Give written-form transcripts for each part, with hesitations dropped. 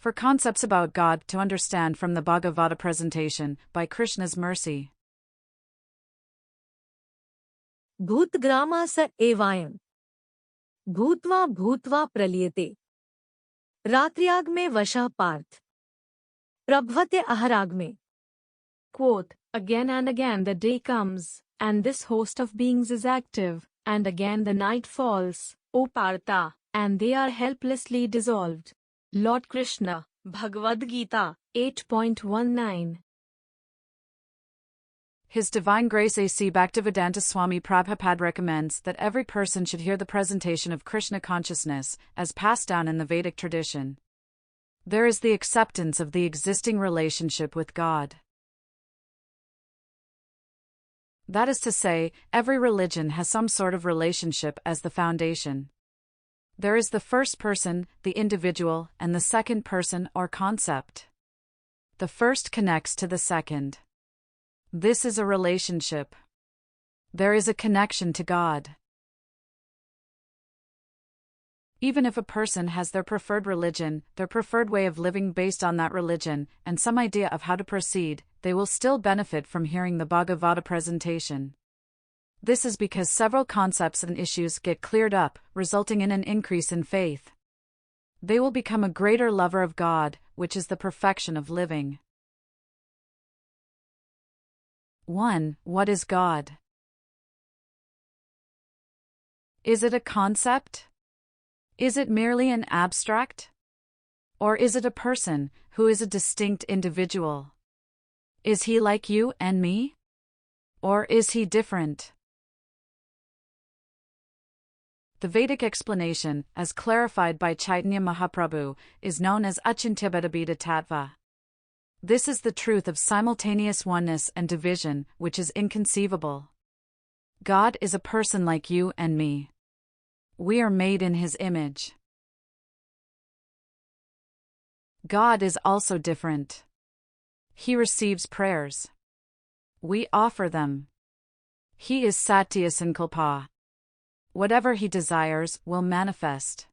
for concepts about God to understand from the Bhagavata presentation by Krishna's mercy. भूतग्रामास एवायं भूत्वा भूत्वा प्रलीयते रात्र्याग में वशः पार्थ प्रभवते अहराग में. Quote, again and again the day comes, and this host of beings is active, and again the night falls, O Partha, and they are helplessly dissolved. Lord Krishna, Bhagavad-gita, 8.19. His Divine Grace A.C. Bhaktivedanta Swami Prabhupada recommends that every person should hear the presentation of Krishna consciousness, as passed down in the Vedic tradition. There is the acceptance of the existing relationship with God. That is to say, every religion has some sort of relationship as the foundation. There is the first person, the individual, and the second person or concept. The first connects to the second. This is a relationship. There is a connection to God. Even if a person has their preferred religion, their preferred way of living based on that religion, and some idea of how to proceed, they will still benefit from hearing the Bhagavata presentation. This is because several concepts and issues get cleared up, resulting in an increase in faith. They will become a greater lover of God, which is the perfection of living. 1. What is God? Is it a concept? Is it merely an abstract? Or is it a person, who is a distinct individual? Is he like you and me? Or is he different? The Vedic explanation, as clarified by Chaitanya Mahaprabhu, is known as Achintya-bheda tattva. This is the truth of simultaneous oneness and division, which is inconceivable. God is a person like you and me. We are made in His image. God is also different. He receives prayers. We offer them. He is Satya Sankalpa. Whatever He desires will manifest.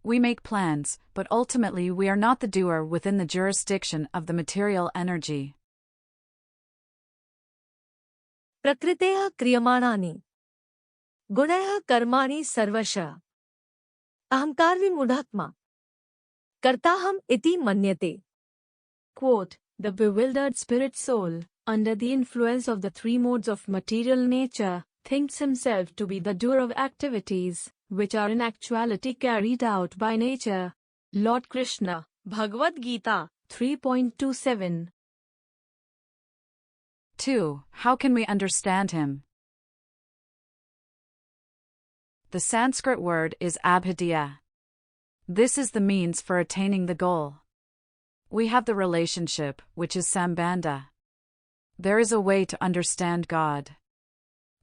We make plans, but ultimately we are not the doer within the jurisdiction of the material energy. प्रकृतेः क्रियमाणानि गुणैः कर्माणि सर्वशः अहंकारविमूढात्मा कर्ताहम् इति मन्यते. Quote, the bewildered spirit soul, under the influence of the three modes of material nature, thinks himself to be the doer of activities, which are in actuality carried out by nature. Lord Krishna, Bhagavad-gita, 3.27. 2. How can we understand Him? The Sanskrit word is abhidya. This is the means for attaining the goal. We have the relationship, which is sambandha. There is a way to understand God.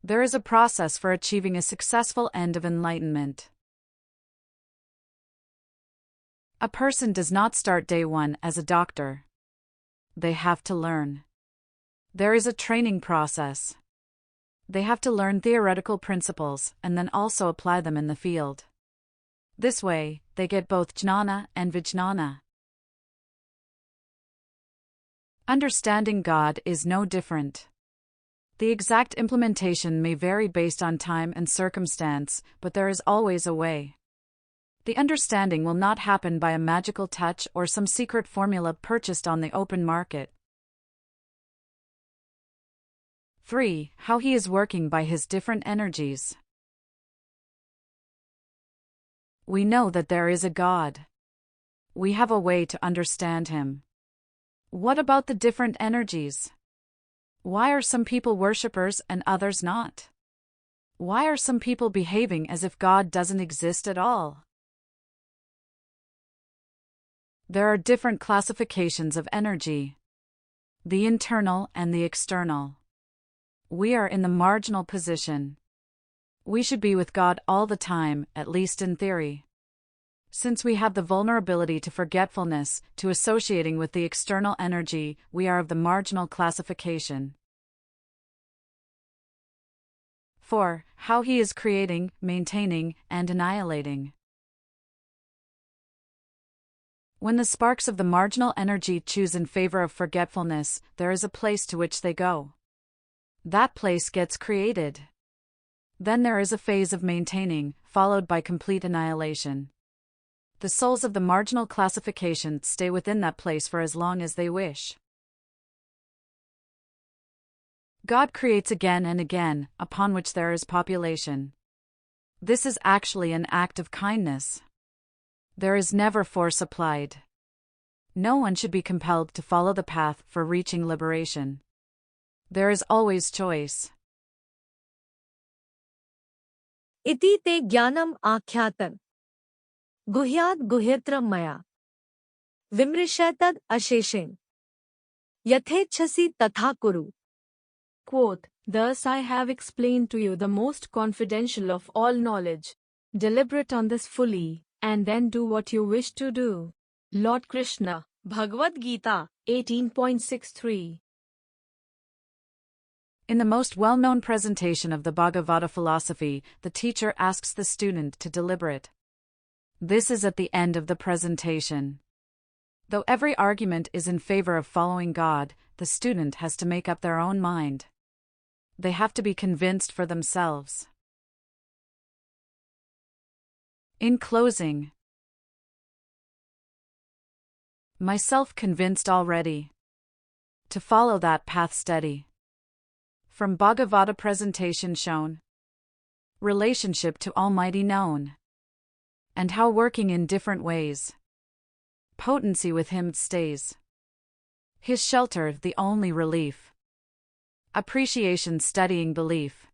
There is a process for achieving a successful end of enlightenment. A person does not start day one as a doctor. They have to learn. There is a training process. They have to learn theoretical principles and then also apply them in the field. This way, they get both jnana and vijnana. Understanding God is no different. The exact implementation may vary based on time and circumstance, but there is always a way. The understanding will not happen by a magical touch or some secret formula purchased on the open market. 3. How He is working by His different energies. We know that there is a God. We have a way to understand Him. What about the different energies? Why are some people worshippers and others not? Why are some people behaving as if God doesn't exist at all? There are different classifications of energy. The internal and the external. We are in the marginal position. We should be with God all the time, at least in theory. Since we have the vulnerability to forgetfulness, to associating with the external energy, we are of the marginal classification. 4. How He is creating, maintaining, and annihilating. When the sparks of the marginal energy choose in favor of forgetfulness, there is a place to which they go. That place gets created. Then there is a phase of maintaining, followed by complete annihilation. The souls of the marginal classification stay within that place for as long as they wish. God creates again and again, upon which there is population. This is actually an act of kindness. There is never force applied. No one should be compelled to follow the path for reaching liberation. There is always choice. इति ते ज्ञानम् आख्यातं गुह्याद् गुह्यत्रं मया विमृश्यतद् अशेषेण यथेच्छसि तथा कुरु. Quote, thus I have explained to you the most confidential of all knowledge. Deliberate on this fully, and then do what you wish to do. Lord Krishna, Bhagavad-gita, 18.63. In the most well-known presentation of the Bhagavata philosophy, the teacher asks the student to deliberate. This is at the end of the presentation. Though every argument is in favor of following God, the student has to make up their own mind. They have to be convinced for themselves. In closing, myself convinced already. To follow that path steady. From Bhagavata presentation shown. Relationship to Almighty known. And how working in different ways. Potency with Him stays. His shelter the only relief. Appreciation studying belief.